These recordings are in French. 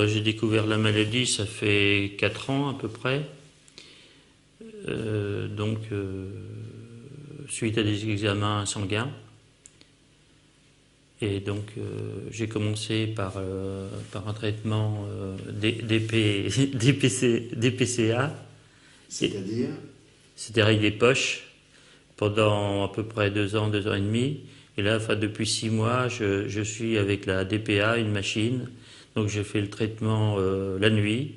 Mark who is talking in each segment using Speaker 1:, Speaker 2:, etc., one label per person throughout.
Speaker 1: J'ai découvert la maladie, ça fait 4 ans à peu près. Suite à des examens sanguins. Et donc, j'ai commencé par un traitement DPCA.
Speaker 2: C'est-à-dire?
Speaker 1: C'est-à-dire des poches pendant à peu près 2 ans, 2 ans et demi. Et là, depuis 6 mois, je suis avec la DPA, une machine. Donc, je fais le traitement la nuit.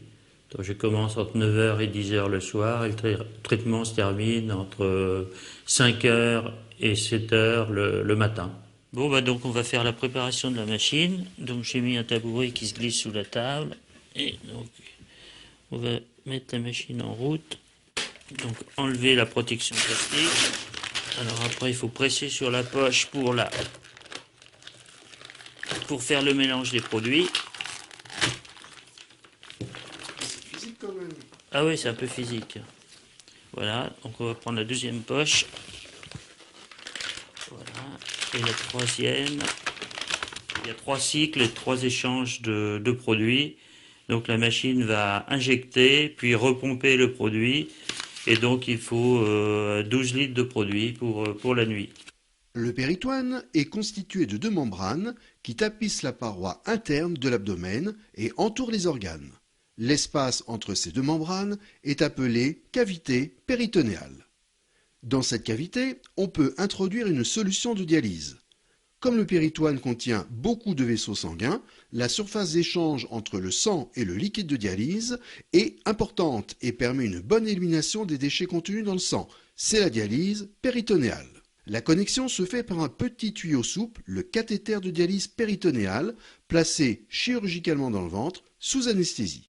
Speaker 1: Donc, je commence entre 9h et 10h le soir. Et le traitement se termine entre 5h et 7h le matin. Bon, donc on va faire la préparation de la machine. Donc, j'ai mis un tabouret qui se glisse sous la table. Et donc, on va mettre la machine en route. Donc, enlever la protection plastique. Alors après, il faut presser sur la poche pour faire le mélange des produits.
Speaker 2: C'est physique quand même.
Speaker 1: Ah oui, c'est un peu physique. Voilà, donc on va prendre la deuxième poche. Voilà, et la troisième. Il y a 3 cycles et 3 échanges de produits. Donc la machine va injecter, puis repomper le produit. Et donc il faut 12 litres de produit pour la nuit.
Speaker 2: Le péritoine est constitué de 2 membranes qui tapissent la paroi interne de l'abdomen et entourent les organes. L'espace entre ces 2 membranes est appelé cavité péritonéale. Dans cette cavité, on peut introduire une solution de dialyse. Comme le péritoine contient beaucoup de vaisseaux sanguins, la surface d'échange entre le sang et le liquide de dialyse est importante et permet une bonne élimination des déchets contenus dans le sang. C'est la dialyse péritonéale. La connexion se fait par un petit tuyau souple, le cathéter de dialyse péritonéale, placé chirurgicalement dans le ventre, sous anesthésie.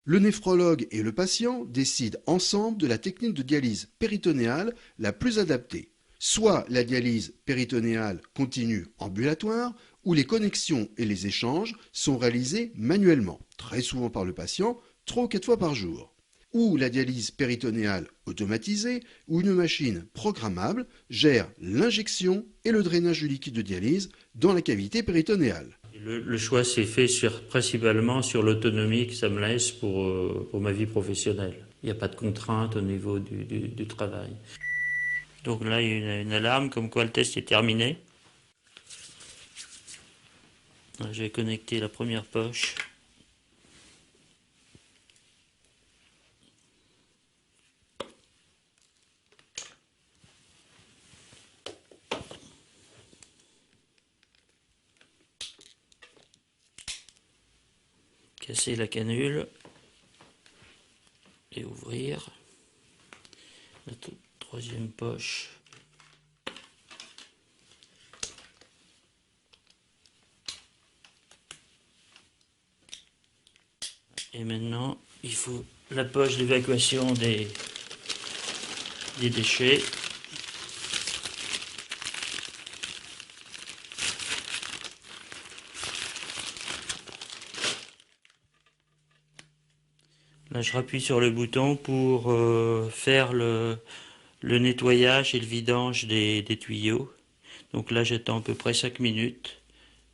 Speaker 2: Le néphrologue et le patient décident ensemble de la technique de dialyse péritonéale la plus adaptée. Soit la dialyse péritonéale continue ambulatoire, où les connexions et les échanges sont réalisés manuellement, très souvent par le patient, 3 ou 4 fois par jour. Ou la dialyse péritonéale automatisée, où une machine programmable gère l'injection et le drainage du liquide de dialyse dans la cavité péritonéale.
Speaker 1: Le choix s'est fait principalement sur l'autonomie que ça me laisse pour ma vie professionnelle. Il n'y a pas de contrainte au niveau du travail. Donc là, il y a une alarme comme quoi le test est terminé. Je vais connecter la première poche. Casser la canule et ouvrir. La troisième poche. Et maintenant, il faut la poche d'évacuation des déchets. Là, je rappuie sur le bouton pour faire le nettoyage et le vidange des tuyaux. Donc là, j'attends à peu près 5 minutes.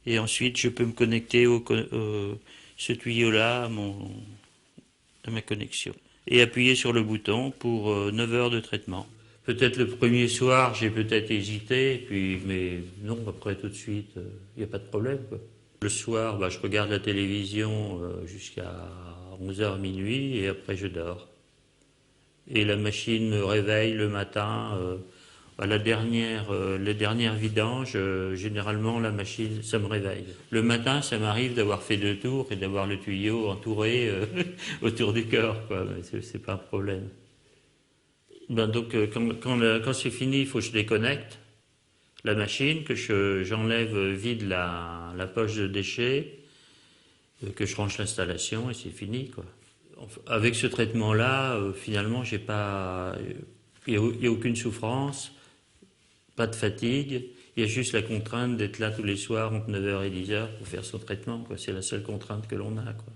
Speaker 1: Et ensuite, je peux me connecter ce tuyau-là à ma connexion. Et appuyer sur le bouton pour 9 heures de traitement. Peut-être le premier soir, j'ai peut-être hésité, mais non, après tout de suite, il n'y a pas de problème, quoi. Le soir, je regarde la télévision jusqu'à 11h minuit et après je dors. Et la machine me réveille le matin. La dernière vidange, généralement la machine, ça me réveille. Le matin, ça m'arrive d'avoir fait 2 tours et d'avoir le tuyau entouré autour du corps, quoi. Mais c'est pas un problème. Donc quand c'est fini, il faut que je déconnecte la machine, que j'enlève vide la poche de déchets, que je range l'installation et c'est fini, quoi. Avec ce traitement-là, finalement, il n'y a aucune souffrance, pas de fatigue, il y a juste la contrainte d'être là tous les soirs entre 9h et 10h pour faire son traitement, quoi. C'est la seule contrainte que l'on a, quoi.